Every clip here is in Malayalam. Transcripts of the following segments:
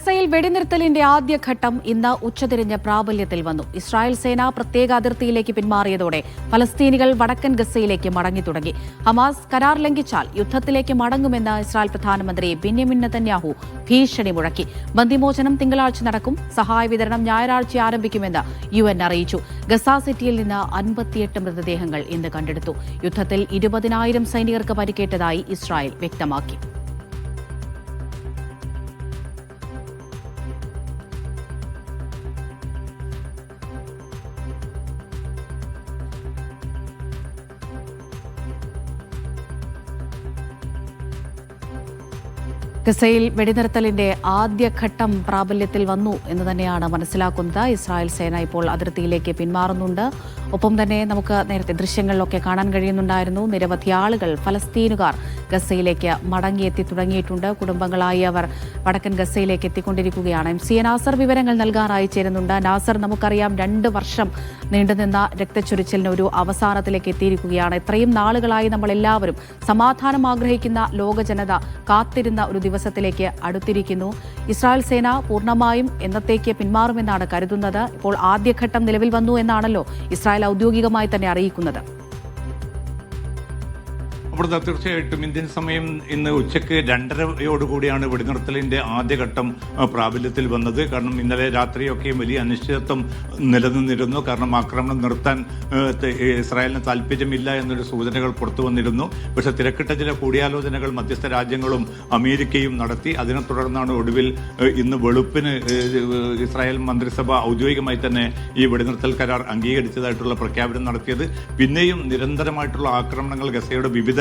ഗസയിൽ വെടിനിർത്തലിന്റെ ആദ്യഘട്ടം ഇന്ന് ഉച്ചതിരിഞ്ഞ് പ്രാബല്യത്തിൽ വന്നു. ഇസ്രായേൽ സേന പ്രത്യേക അതിർത്തിയിലേക്ക് പിന്മാറിയതോടെ ഫലസ്തീനികൾ വടക്കൻ ഗസയിലേക്ക് മടങ്ങി തുടങ്ങി. ഹമാസ് കരാർ ലംഘിച്ചാൽ യുദ്ധത്തിലേക്ക് മടങ്ങുമെന്ന് ഇസ്രായേൽ പ്രധാനമന്ത്രി ബെന്യാമിൻ നെതന്യാഹു ഭീഷണി മുഴക്കി. ബന്ദിമോചനം തിങ്കളാഴ്ച നടക്കും. സഹായ വിതരണം ഞായറാഴ്ച ആരംഭിക്കുമെന്ന് UN അറിയിച്ചു. ഗസ സിറ്റിയിൽ നിന്ന് 58 മൃതദേഹങ്ങൾ ഇന്ന് കണ്ടെടുത്തു. യുദ്ധത്തിൽ 20,000 സൈനികർക്ക് പരിക്കേറ്റതായി ഇസ്രായേൽ വ്യക്തമാക്കി. ഗസയിൽ വെടിനിർത്തലിന്റെ ആദ്യഘട്ടം പ്രാബല്യത്തിൽ വന്നു എന്ന് തന്നെയാണ് മനസ്സിലാക്കുന്നത്. ഇസ്രായേൽ സേന ഇപ്പോൾ അതിർത്തിയിലേക്ക് പിന്മാറുന്നുണ്ട്. ഒപ്പം തന്നെ നമുക്ക് നേരത്തെ ദൃശ്യങ്ങളിലൊക്കെ കാണാൻ കഴിയുന്നുണ്ടായിരുന്നു. നിരവധി ആളുകൾ, ഫലസ്തീനുകാർ ഗസയിലേക്ക് മടങ്ങിയെത്തി തുടങ്ങിയിട്ടുണ്ട്. കുടുംബങ്ങളായി അവർ വടക്കൻ ഗസയിലേക്ക് എത്തിക്കൊണ്ടിരിക്കുകയാണ്. MC നാസർ വിവരങ്ങൾ നൽകാനായി ചേരുന്നുണ്ട്. നാസർ, നമുക്കറിയാം 2 വർഷം നീണ്ടുനിന്ന രക്തച്ചൊരിച്ചിലിന് ഒരു അവസാനത്തിലേക്ക് എത്തിയിരിക്കുകയാണ്. ഇത്രയും നാളുകളായി നമ്മളെല്ലാവരും സമാധാനം ആഗ്രഹിക്കുന്ന ലോക ജനത കാത്തിരുന്ന ഒരു ദിവസത്തിലേക്ക് അടുത്തിരിക്കുന്നു. ഇസ്രായേൽ സേന പൂർണ്ണമായും എന്നത്തേക്ക് പിന്മാറുമെന്നാണ് കരുതുന്നത്. ഇപ്പോൾ ആദ്യഘട്ടം നിലവിൽ വന്നു എന്നാണല്ലോ ഇസ്രായേൽ ഔദ്യോഗികമായി തന്നെ അറിയിക്കുന്നത്. തീർച്ചയായിട്ടും ഇന്ത്യൻ സമയം ഇന്ന് ഉച്ചയ്ക്ക് 2:30 വെടിനിർത്തലിന്റെ ആദ്യഘട്ടം പ്രാബല്യത്തിൽ വന്നത്. കാരണം ഇന്നലെ രാത്രിയൊക്കെ വലിയ അനിശ്ചിതത്വം നിലനിന്നിരുന്നു. കാരണം ആക്രമണം നിർത്താൻ ഇസ്രായേലിന് താല്പര്യമില്ല എന്നൊരു സൂചനകൾ പുറത്തു വന്നിരുന്നു. പക്ഷേ തിരക്കിട്ട ചില കൂടിയാലോചനകൾ മധ്യസ്ഥ രാജ്യങ്ങളും അമേരിക്കയും നടത്തി. അതിനെ തുടർന്നാണ് ഒടുവിൽ ഇന്ന് വെളുപ്പിന് ഇസ്രായേൽ മന്ത്രിസഭ ഔദ്യോഗികമായി തന്നെ ഈ വെടിനിർത്തൽ കരാർ അംഗീകരിച്ചതായിട്ടുള്ള പ്രഖ്യാപനം നടത്തിയത്. പിന്നെയും നിരന്തരമായിട്ടുള്ള ആക്രമണങ്ങൾ ഗസയുടെ വിവിധ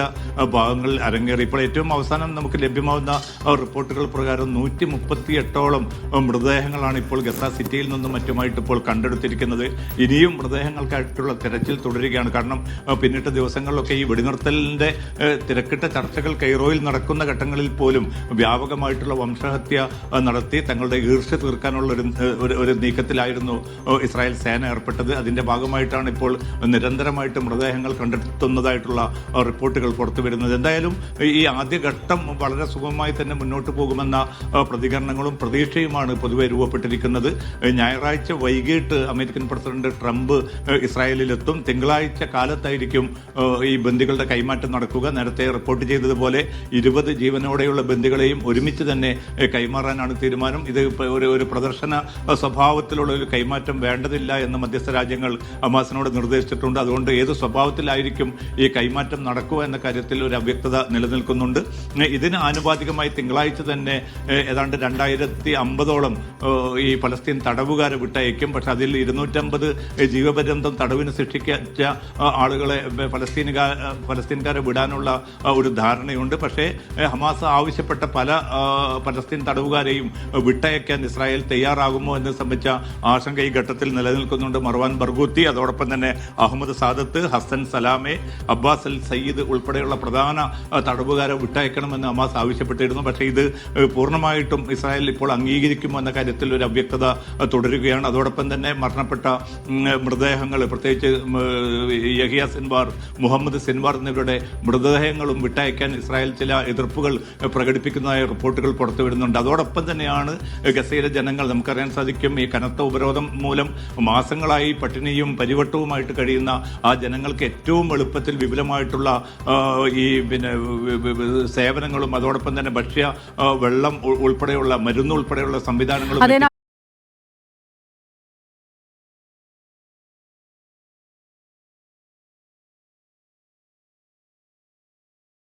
ഭാഗങ്ങളിൽ അരങ്ങേറി. ഇപ്പോൾ ഏറ്റവും അവസാനം നമുക്ക് ലഭ്യമാവുന്ന റിപ്പോർട്ടുകൾ പ്രകാരം 138ഓളം മൃതദേഹങ്ങളാണ് ഇപ്പോൾ ഗസ സിറ്റിയിൽ നിന്നും മറ്റുമായിട്ട് ഇപ്പോൾ കണ്ടെടുത്തിരിക്കുന്നത്. ഇനിയും മൃതദേഹങ്ങൾക്കായിട്ടുള്ള തെരച്ചിൽ തുടരുകയാണ്. കാരണം പിന്നിട്ട ദിവസങ്ങളിലൊക്കെ ഈ വെടിനിർത്തലിന്റെ തിരക്കിട്ട ചർച്ചകൾ കൈറോയിൽ നടക്കുന്ന ഘട്ടങ്ങളിൽ പോലും വ്യാപകമായിട്ടുള്ള വംശഹത്യ നടത്തി തങ്ങളുടെ ഈർഷ്യ തീർക്കാനുള്ള ഒരു നീക്കത്തിലായിരുന്നു ഇസ്രായേൽ സേന ഏർപ്പെട്ടത്. അതിന്റെ ഭാഗമായിട്ടാണ് ഇപ്പോൾ നിരന്തരമായിട്ട് മൃതദേഹങ്ങൾ കണ്ടെത്തുന്നതായിട്ടുള്ള റിപ്പോർട്ടുകൾ പുറത്തു വരുന്നത്. എന്തായാലും ഈ ആദ്യഘട്ടം വളരെ സുഗമമായി തന്നെ മുന്നോട്ട് പോകുമെന്ന പ്രതികരണങ്ങളും പ്രതീക്ഷയുമാണ് പൊതുവെ രൂപപ്പെട്ടിരിക്കുന്നത്. ഞായറാഴ്ച വൈകിട്ട് അമേരിക്കൻ പ്രസിഡന്റ് ട്രംപ് ഇസ്രായേലിലെത്തും. തിങ്കളാഴ്ച കാലത്തായിരിക്കും ഈ ബന്ദികളുടെ കൈമാറ്റം നടക്കുക. നേരത്തെ റിപ്പോർട്ട് ചെയ്തതുപോലെ 20 ജീവനോടെയുള്ള ബന്ദികളെയും ഒരുമിച്ച് തന്നെ കൈമാറാനാണ് തീരുമാനം. ഇത് ഒരു പ്രദർശന സ്വഭാവത്തിലുള്ള ഒരു കൈമാറ്റം വേണ്ടതില്ല എന്ന് മധ്യസ്ഥ രാജ്യങ്ങൾ ഹമാസിനോട് നിർദ്ദേശിച്ചിട്ടുണ്ട്. അതുകൊണ്ട് ഏത് സ്വഭാവത്തിലായിരിക്കും ഈ കൈമാറ്റം നടക്കുക എന്ന കാര്യത്തിൽ ഒരു അവ്യക്തത നിലനിൽക്കുന്നുണ്ട്. ഇതിന് ആനുപാതികമായി തിങ്കളാഴ്ച തന്നെ ഏതാണ്ട് 2050ഓളം ഈ ഫലസ്തീൻ തടവുകാരെ വിട്ടയക്കും. പക്ഷെ അതിൽ 250 ജീവപര്യന്തം തടവിന് ശിക്ഷിച്ച ആളുകളെ ഫലസ്തീൻകാരെ വിടാനുള്ള ഒരു ധാരണയുണ്ട്. പക്ഷേ ഹമാസ് ആവശ്യപ്പെട്ട പല ഫലസ്തീൻ തടവുകാരെയും വിട്ടയക്കാൻ ഇസ്രായേൽ തയ്യാറാകുമോ എന്ന് സംബന്ധിച്ച ആശങ്ക ഈ ഘട്ടത്തിൽ നിലനിൽക്കുന്നുണ്ട്. മർവാൻ ബർഗൂത്തി, അതോടൊപ്പം തന്നെ അഹമ്മദ് സാദത്ത്, ഹസൻ സലാമെ, അബ്ബാസ് അൽ സയ്യിദ് ഉൾപ്പെടെയുള്ള പ്രധാന തടവുകാരെ വിട്ടയക്കണമെന്ന് ഹമാസ് ആവശ്യപ്പെട്ടിരുന്നു. പക്ഷേ ഇത് പൂർണ്ണമായിട്ടും ഇസ്രായേൽ ഇപ്പോൾ അംഗീകരിക്കുമോ എന്ന കാര്യത്തിൽ ഒരു അവ്യക്തത തുടരുകയാണ്. അതോടൊപ്പം തന്നെ മരണപ്പെട്ട മൃതദേഹങ്ങൾ, പ്രത്യേകിച്ച് യഹിയ സിൻവാർ, മുഹമ്മദ് സിൻവാർ എന്നിവരുടെ മൃതദേഹങ്ങളും വിട്ടയക്കാൻ ഇസ്രായേൽ ചില എതിർപ്പുകൾ പ്രകടിപ്പിക്കുന്നതായ റിപ്പോർട്ടുകൾ പുറത്തു വരുന്നുണ്ട്. അതോടൊപ്പം തന്നെയാണ് ഗസയിലെ ജനങ്ങൾ, നമുക്കറിയാൻ സാധിക്കും, ഈ കനത്ത ഉപരോധം മൂലം മാസങ്ങളായി പട്ടിണിയും പരിവട്ടവുമായിട്ട് കഴിയുന്ന ആ ജനങ്ങൾക്ക് ഏറ്റവും എളുപ്പത്തിൽ വിപുലമായിട്ടുള്ള ഈ സേവനങ്ങളും അതോടൊപ്പം തന്നെ ഭക്ഷ്യ വെള്ളം ഉൾപ്പെടെയുള്ള മരുന്ന് ഉൾപ്പെടെയുള്ള സംവിധാനങ്ങളും